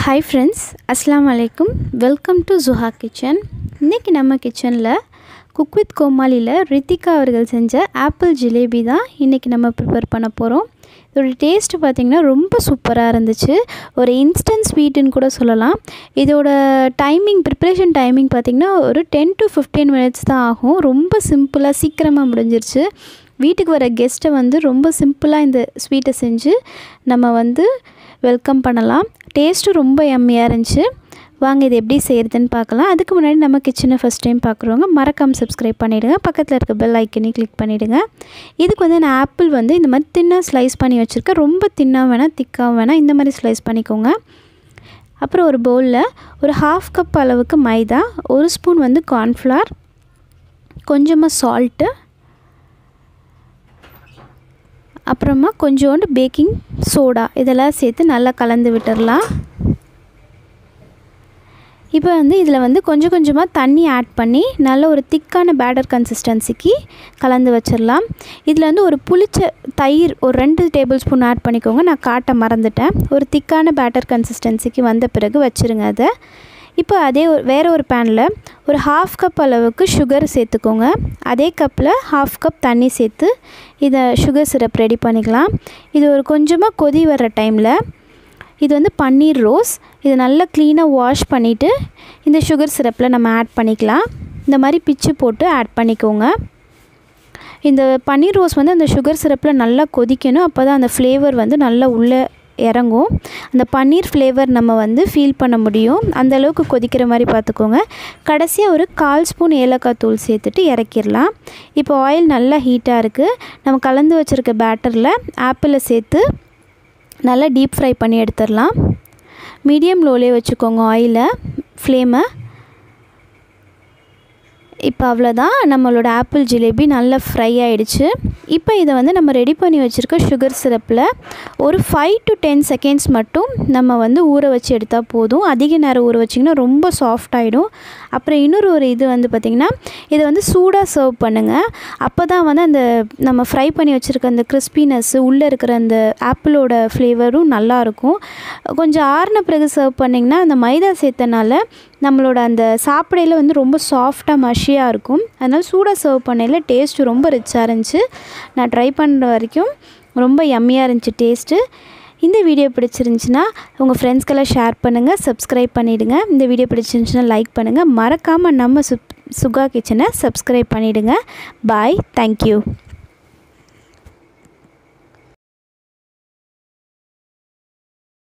Hi friends, Assalamu alaikum. Welcome to Zuha kitchen. இன்னைக்கு நம்ம கிச்சன்ல குக் வித் கோமாலில ரித்திகா அவர்கள் செஞ்ச ஆப்பிள் ஜிலேபி தான் இன்னைக்கு நம்ம ப்ரிப்பேர் பண்ண போறோம். இதோட டேஸ்ட் பாத்தீங்கன்னா ரொம்ப சூப்பரா இருந்துச்சு. ஒரு இன்ஸ்டன்ட் ஸ்வீட்னு கூட சொல்லலாம். இதோட ப்ரிப்பரேஷன் டைமிங் பாத்தீங்கன்னா ஒரு 10 to 15 minutes தான் ஆகும். ரொம்ப சிம்பிளா சீக்கிரமா முடிஞ்சிருச்சு. வீட்டுக்கு வர கெஸ்ட்டை வந்து ரொம்ப சிம்பிளாக இந்த ஸ்வீட்டை செஞ்சு நம்ம வெல்கம் பண்ணலாம். டேஸ்ட்டும் ரொம்ப யம்மியாக இருந்துச்சு. வாங்க இது எப்படி செய்கிறதுன்னு பார்க்கலாம். அதுக்கு முன்னாடி நம்ம கிச்சனை ஃபஸ்ட் டைம் பார்க்குறவங்க மறக்காமல் சப்ஸ்கிரைப் பண்ணிவிடுங்க. பக்கத்தில் இருக்க பெல் ஐக்கனையும் கிளிக் பண்ணிவிடுங்க. இதுக்கு நான் ஆப்பிள் இந்த மாதிரி தின்னாக ஸ்லைஸ் பண்ணி வச்சுருக்கேன். ரொம்ப தின்னாக வேணாம், திக்காக வேணாம், இந்த மாதிரி ஸ்லைஸ் பண்ணிக்கோங்க. அப்புறம் ஒரு பவுலில் ஒரு 1/2 கப் அளவுக்கு மைதா, 1 ஸ்பூன் கார்ன்ஃப்ளவர், கொஞ்சமாக சால்ட்டு, அப்புறமா கொஞ்சோண்டு பேக்கிங் சோடா இதெல்லாம் சேர்த்து நல்லா கலந்து விட்டுடலாம். இப்போ இதில் கொஞ்சம் கொஞ்சமாக தண்ணி ஆட் பண்ணி நல்ல ஒரு திக்கான பேட்டர் கன்சிஸ்டன்சிக்கு கலந்து வச்சிடலாம். இதில் ஒரு புளிச்ச தயிர் ஒரு 2 டேபிள் ஸ்பூன் ஆட் பண்ணிக்கோங்க. நான் காட்ட மறந்துட்டேன். ஒரு திக்கான பேட்டர் கன்சிஸ்டன்சிக்கு வந்த பிறகு வச்சுருங்க அதை. இப்போ வேறு ஒரு பேனில் ஒரு 1/2 கப் அளவுக்கு சுகர் சேர்த்துக்கோங்க. அதே கப்பில் 1/2 கப் தண்ணி சேர்த்து இதை சுகர் சிரப் ரெடி பண்ணிக்கலாம். இது ஒரு கொஞ்சமாக கொதி வர்ற டைமில் இது பன்னீர் ரோஸ், இது நல்லா க்ளீனாக வாஷ் பண்ணிவிட்டு இந்த சுகர் சிரப்பில் நம்ம ஆட் பண்ணிக்கலாம். இந்த மாதிரி பிச்சு போட்டு ஆட் பண்ணிக்கோங்க. இந்த பன்னீர் ரோஸ் அந்த சுகர் சிரப்பில் நல்லா கொதிக்கணும். அப்போ தான் அந்த ஃப்ளேவர் நல்லா உள்ளே இறங்கும். அந்த பன்னீர் ஃப்ளேவர் நம்ம ஃபீல் பண்ண முடியும். அந்தளவுக்கு கொதிக்கிற மாதிரி பார்த்துக்கோங்க. கடைசியாக ஒரு 1/4 ஸ்பூன் ஏலக்காய் தூள் சேர்த்துட்டு இறக்கிடலாம். இப்போ ஆயில் நல்லா ஹீட்டாக இருக்குது. நம்ம கலந்து வச்சுருக்க பேட்டரில் ஆப்பிளை சேர்த்து நல்லா டீப் ஃப்ரை பண்ணி எடுத்துடலாம். மீடியம் லோலே வச்சுக்கோங்க ஆயிலை, ஃப்ளேமை. இப்போ அவ்வளோதான், நம்மளோட ஆப்பிள் ஜிலேபி நல்லா ஃப்ரை ஆகிடுச்சு. இப்போ இதை நம்ம ரெடி பண்ணி வச்சுருக்க சுகர் சிரப்பில் ஒரு 5 to 10 செகண்ட்ஸ் மட்டும் நம்ம ஊற வச்சு எடுத்தால் போதும். அதிக நேரம் ஊற வச்சிங்கன்னா ரொம்ப சாஃப்ட் ஆகிடும். அப்புறம் இன்னொரு இது பார்த்திங்கன்னா இதை சூடாக சர்வ் பண்ணுங்கள். அப்போ தான் அந்த நம்ம ஃப்ரை பண்ணி வச்சுருக்க அந்த கிறிஸ்பினஸ்ஸு உள்ளே இருக்கிற அந்த ஆப்பிளோட ஃப்ளேவரும் நல்லாயிருக்கும். கொஞ்சம் ஆறின பிறகு சர்வ் பண்ணிங்கன்னா அந்த மைதா சேர்த்தனால நம்மளோட அந்த சாப்பிடையில் ரொம்ப சாஃப்டாக மஷியாக இருக்கும். அதனால் சூடாக சர்வ் பண்ணையில் டேஸ்ட்டு ரொம்ப ரிச்சாக இருந்துச்சு. நான் ட்ரை பண்ணுற வரைக்கும் ரொம்ப யம்மியாக இருந்துச்சு டேஸ்ட்டு. இந்த வீடியோ பிடிச்சிருந்துச்சின்னா உங்கள் ஃப்ரெண்ட்ஸ்க்கெல்லாம் ஷேர் பண்ணுங்கள், சப்ஸ்கிரைப் பண்ணிவிடுங்க. இந்த வீடியோ பிடிச்சிருந்துச்சின்னா லைக் பண்ணுங்கள். மறக்காமல் நம்ம சுகா கிச்சனை சப்ஸ்கிரைப் பண்ணிவிடுங்க. பாய், தேங்க்யூ.